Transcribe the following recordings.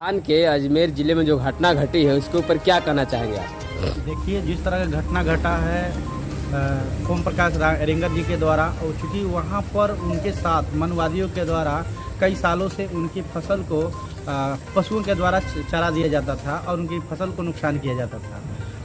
खान के अजमेर जिले में जो घटना घटी है उसके ऊपर क्या कहना चाहेंगे आप? देखिए, जिस तरह का घटना घटा है ओम प्रकाश रेंगर जी के द्वारा, और चूँकि वहाँ पर उनके साथ मनवादियों के द्वारा कई सालों से उनकी फसल को पशुओं के द्वारा चरा दिया जाता था और उनकी फसल को नुकसान किया जाता था,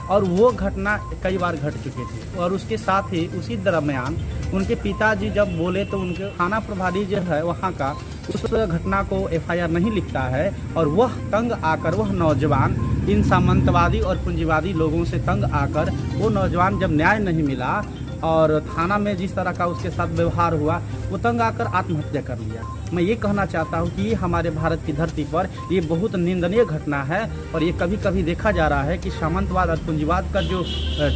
और वो घटना कई बार घट चुकी थी। और उसके साथ ही उसी दरमियान उनके पिताजी जब बोले तो उनके थाना प्रभारी जो है वहाँ का उस घटना को एफआईआर नहीं लिखता है, और वह तंग आकर वह नौजवान इन सामंतवादी और पूंजीवादी लोगों से तंग आकर वो नौजवान जब न्याय नहीं मिला और थाना में जिस तरह का उसके साथ व्यवहार हुआ, वो तंग आकर आत्महत्या कर लिया। मैं ये कहना चाहता हूँ कि ये हमारे भारत की धरती पर ये बहुत निंदनीय घटना है, और ये कभी कभी देखा जा रहा है कि सामंतवाद और पूंजीवाद का जो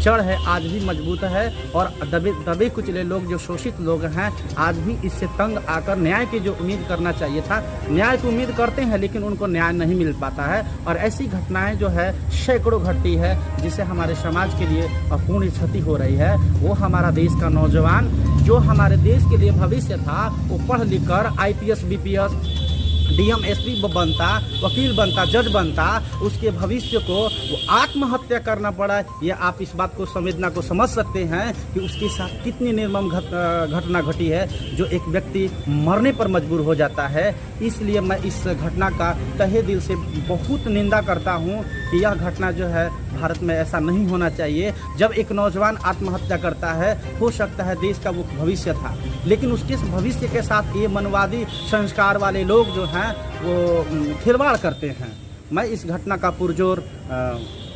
जड़ है आज भी मजबूत है, और दबे कुचले लोग जो शोषित लोग हैं आज भी इससे तंग आकर न्याय की जो उम्मीद करना चाहिए था, न्याय की उम्मीद करते हैं लेकिन उनको न्याय नहीं मिल पाता है। और ऐसी घटनाएं जो है सैकड़ों घटती है, जिससे हमारे समाज के लिए अपूर्ण क्षति हो रही है। वो हमारा देश का नौजवान जो हमारे देश के लिए भविष्य था, वो पढ़ लिख कर IPS BPS DM SP बनता, वकील बनता, जज बनता, उसके भविष्य को वो आत्महत्या करना पड़ा। ये आप इस बात को संवेदना को समझ सकते हैं कि उसके साथ कितनी निर्मम घटना घटी है, जो एक व्यक्ति मरने पर मजबूर हो जाता है। इसलिए मैं इस घटना का तहे दिल से बहुत निंदा करता हूँ कि यह घटना जो है भारत में ऐसा नहीं होना चाहिए। जब एक नौजवान आत्महत्या करता है, हो सकता है देश का वो भविष्य था, लेकिन उसके भविष्य के साथ ये मनवादी संस्कार वाले लोग जो हैं वो खिलवाड़ करते हैं। मैं इस घटना का पुरजोर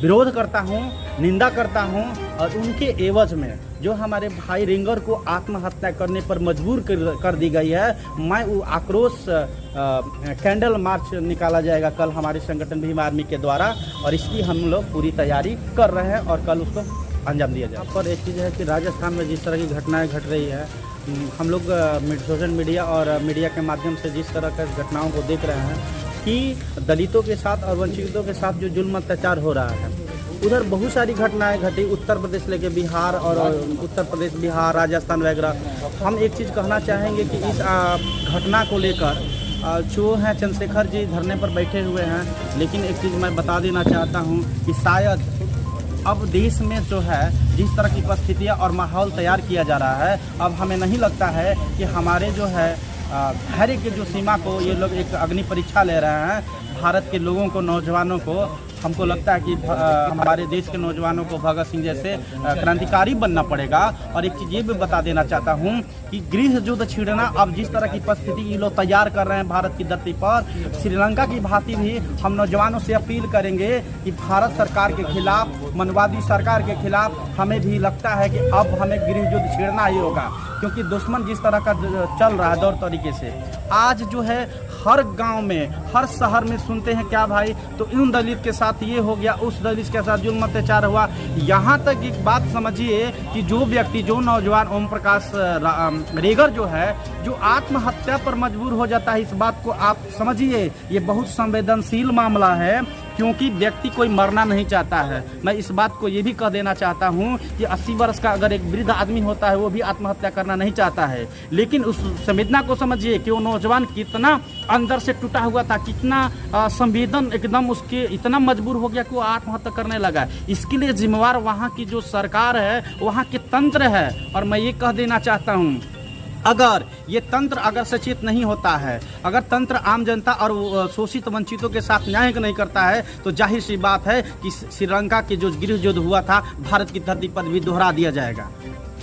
विरोध करता हूँ, निंदा करता हूँ, और उनके एवज में जो हमारे भाई रेंगर को आत्महत्या करने पर मजबूर कर दी गई है, मैं वो आक्रोश कैंडल मार्च निकाला जाएगा कल हमारे संगठन भीम आर्मी के द्वारा, और इसकी हम लोग पूरी तैयारी कर रहे हैं और कल उसको अंजाम दिया जाए। पर एक चीज़ है कि राजस्थान में जिस तरह की घटनाएं घट रही है, हम लोग सोशल मीडिया और मीडिया के माध्यम से जिस तरह की घटनाओं को देख रहे हैं कि दलितों के साथ और वंचितों के साथ जो जुल्म अत्याचार हो रहा है, उधर बहुत सारी घटनाएं घटी, उत्तर प्रदेश लेके बिहार और उत्तर प्रदेश, बिहार, राजस्थान वगैरह। हम एक चीज़ कहना चाहेंगे कि इस घटना को लेकर जो हैं चंद्रशेखर जी धरने पर बैठे हुए हैं, लेकिन एक चीज़ मैं बता देना चाहता हूँ कि शायद अब देश में जो है जिस तरह की परिस्थितियाँ और माहौल तैयार किया जा रहा है, अब हमें नहीं लगता है कि हमारे जो है धैर्य की जो सीमा को ये लोग एक अग्नि परीक्षा ले रहे हैं। भारत के लोगों को, नौजवानों को, हमको लगता है कि हमारे देश के नौजवानों को भगत सिंह जैसे क्रांतिकारी बनना पड़ेगा। और एक चीज़ ये भी बता देना चाहता हूँ कि गृह युद्ध छिड़ना अब जिस तरह की परिस्थिति ये लोग तैयार कर रहे हैं भारत की धरती पर, श्रीलंका की भांति भी हम नौजवानों से अपील करेंगे कि भारत सरकार के खिलाफ, मनवादी सरकार के खिलाफ हमें भी लगता है कि अब हमें गृह युद्ध छिड़ना ही होगा, क्योंकि दुश्मन जिस तरह का चल रहा है दौर तरीके से, आज जो है हर गांव में, हर शहर में सुनते हैं क्या भाई, तो उन दलित के साथ ये हो गया, उस दलित के साथ जुल्म अत्याचार हुआ। यहाँ तक एक बात समझिए कि जो व्यक्ति, जो नौजवान ओम प्रकाश रेंगर जो है, जो आत्महत्या पर मजबूर हो जाता है, इस बात को आप समझिए, ये बहुत संवेदनशील मामला है, क्योंकि व्यक्ति कोई मरना नहीं चाहता है। मैं इस बात को ये भी कह देना चाहता हूँ कि 80 वर्ष का अगर एक वृद्ध आदमी होता है, वो भी आत्महत्या करना नहीं चाहता है, लेकिन उस संवेदना को समझिए कि वो नौजवान कितना अंदर से टूटा हुआ था, कितना संवेदन एकदम उसके इतना मजबूर हो गया कि वो आत्महत्या करने लगा। इसके लिए जिम्मेवार वहाँ की जो सरकार है, वहाँ के तंत्र है। और मैं ये कह देना चाहता हूँ, अगर ये तंत्र अगर सचेत नहीं होता है, अगर तंत्र आम जनता और शोषित वंचितों के साथ न्याय नहीं करता है, तो जाहिर सी बात है कि श्रीलंका के जो गृह युद्ध हुआ था भारत की धरती पर भी दोहरा दिया जाएगा।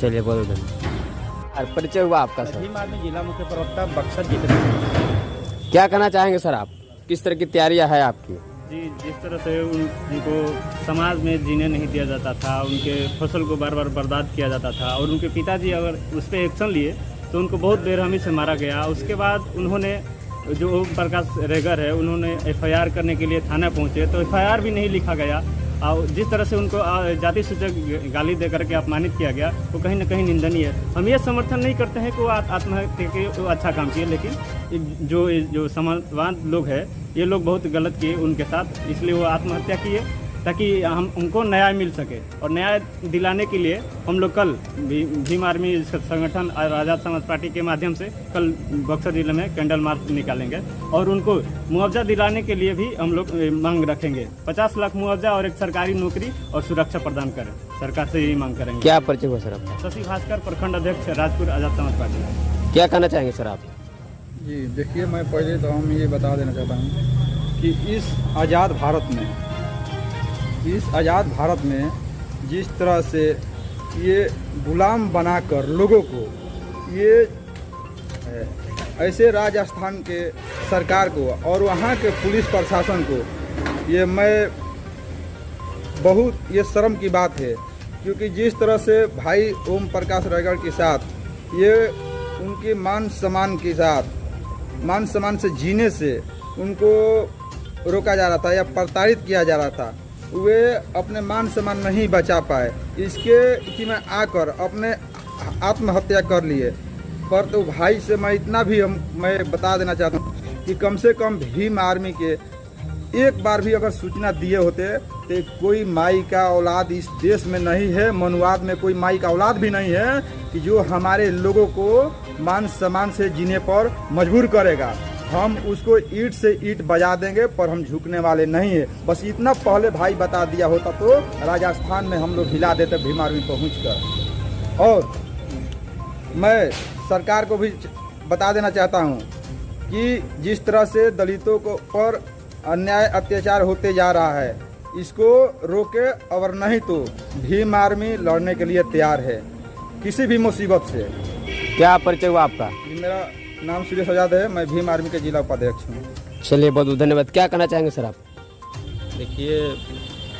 चलिए, बहुत धन्यवाद। परिचय हुआ आपका सर? भीम आर्मी जिला मुख्य प्रवक्ता बक्सर जिले। क्या कहना चाहेंगे सर आप, किस तरह की तैयारियां है आपकी? जी, जिस तरह से उनको समाज में जीने नहीं दिया जाता था, उनके फसल को बार बार बर्बाद किया जाता था, और उनके पिताजी अगर उस पर एक्शन लिए तो उनको बहुत बेरहमी से मारा गया। उसके बाद उन्होंने, जो ओम प्रकाश रेंगर है, उन्होंने FIR करने के लिए थाना पहुंचे, तो FIR भी नहीं लिखा गया। और जिस तरह से उनको जाति सूचक गाली दे करके अपमानित किया गया, वो कहीं ना कहीं निंदनीय है। हम ये समर्थन नहीं करते हैं कि वो आत्महत्या के वो अच्छा काम किए, लेकिन जो समाजवाद लोग हैं, ये लोग बहुत गलत किए उनके साथ, इसलिए वो आत्महत्या किए। ताकि हम उनको न्याय मिल सके। और न्याय दिलाने के लिए हम लोग कल भीम आर्मी संगठन और आज़ाद समाज पार्टी के माध्यम से कल बक्सर जिले में कैंडल मार्च निकालेंगे और उनको मुआवजा दिलाने के लिए भी हम लोग मांग रखेंगे। 50 लाख मुआवजा और एक सरकारी नौकरी और सुरक्षा प्रदान करें, सरकार से यही मांग करेंगे। क्या परिचय हुआ सर आपका? शशि भास्कर, प्रखंड अध्यक्ष, राजपुर आज़ाद समाज पार्टी। क्या कहना चाहेंगे सर आप? जी देखिए, मैं पहले तो हम ये बता देना चाहता हूँ कि इस आज़ाद भारत में जिस तरह से ये गुलाम बनाकर लोगों को ये ऐसे राजस्थान के सरकार को और वहाँ के पुलिस प्रशासन को ये मैं बहुत ये शर्म की बात है, क्योंकि जिस तरह से भाई ओम प्रकाश रायगढ़ के साथ ये उनके मान सम्मान से जीने से उनको रोका जा रहा था या प्रताड़ित किया जा रहा था, वे अपने मान सम्मान नहीं बचा पाए, इसके कि मैं आकर अपने आत्महत्या कर लिए। पर तो भाई से मैं इतना भी मैं बता देना चाहता हूँ कि कम से कम भीम आर्मी के एक बार भी अगर सूचना दिए होते तो कोई माई का औलाद इस देश में नहीं है, मनुवाद में कोई माई का औलाद भी नहीं है कि जो हमारे लोगों को मान सम्मान से जीने पर मजबूर करेगा। हम उसको ईंट से ईंट बजा देंगे, पर हम झुकने वाले नहीं है। बस इतना पहले भाई बता दिया होता तो राजस्थान में हम लोग हिला देते भीम आर्मी पहुँचकर। और मैं सरकार को भी बता देना चाहता हूँ कि जिस तरह से दलितों को पर अन्याय अत्याचार होते जा रहा है, इसको रोके, और नहीं तो भीम आर्मी लड़ने के लिए तैयार है किसी भी मुसीबत से। क्या परिचय हुआ आपका? मेरा नाम सुरेश आजाद है, मैं भीम आर्मी के जिला उपाध्यक्ष हूँ। चलिए, बहुत बहुत धन्यवाद। क्या कहना चाहेंगे सर आप? देखिए,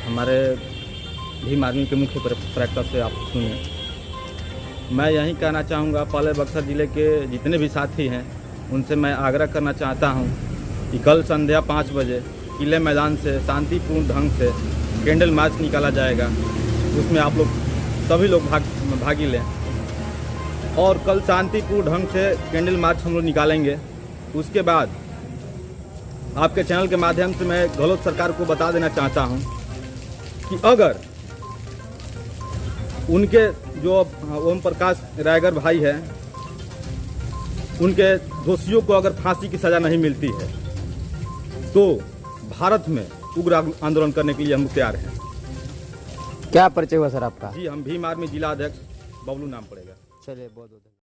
हमारे भीम आर्मी के मुख्य प्रवक्ता से आप सुनिए। मैं यही कहना चाहूँगा, पहले बक्सर ज़िले के जितने भी साथी हैं उनसे मैं आग्रह करना चाहता हूँ कि कल संध्या 5 बजे किले मैदान से शांतिपूर्ण ढंग से कैंडल मार्च निकाला जाएगा। उसमें आप लोग सभी लोग भागी लें और कल शांतिपूर्ण ढंग से कैंडल मार्च हम लोग निकालेंगे। उसके बाद आपके चैनल के माध्यम से मैं गहलोत सरकार को बता देना चाहता हूं कि अगर उनके जो ओम प्रकाश रायगढ़ भाई हैं, उनके दोषियों को अगर फांसी की सज़ा नहीं मिलती है तो भारत में उग्र आंदोलन करने के लिए हम तैयार हैं। क्या परिचय हुआ सर आपका? जी, हम भीम आर्मी जिला अध्यक्ष, बबलू नाम पड़ेगा। चलिए, बहुत बहुत